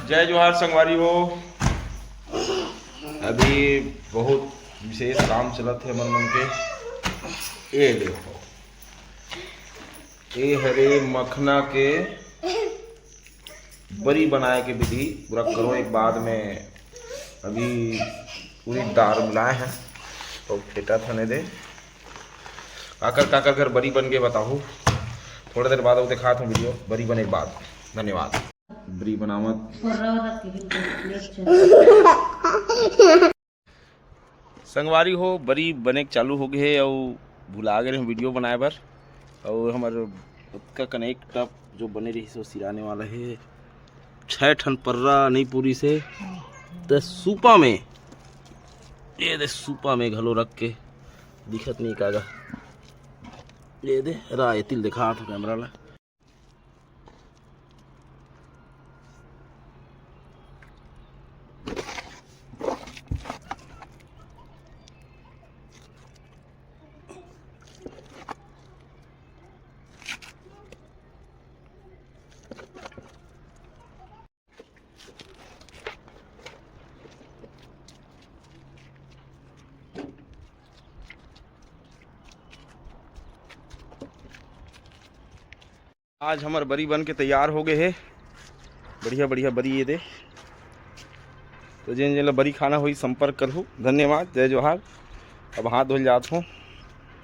जय जोहार संगवारी हो। अभी बहुत विशेष काम चलत है मन के। ये देखो, ये हरे मखना के बरी बनाए के विधि पूरा करो एक बाद में। अभी पूरी दार मिलाए हैं तो फेटा थने दे काकर घर बरी बन के बताओ। थोड़ी देर बाद वो दिखा था वीडियो बरी बने के बाद। धन्यवाद। बरी बनावत संगवारी हो, बरी बने के चालू हो गए है और भुला गए वीडियो बनाए बर। और हमारे का कनेक्ट टप जो बने रही सो सिराने वाला है 6 ठन पर्रा नहीं पूरी से तो सूपा में ये दे सूपा में घलो रख के दिखत नहीं कागा। ये दे राय तिल दिखा तो कैमरा ला। आज हमार बरी बन के तैयार हो गए है। बढ़िया बढ़िया बरी ये दे। तो जिन जिन बरी खाना हुई संपर्क करूँ। धन्यवाद। जय जोहार। अब हाथ धुल जाता हूँ।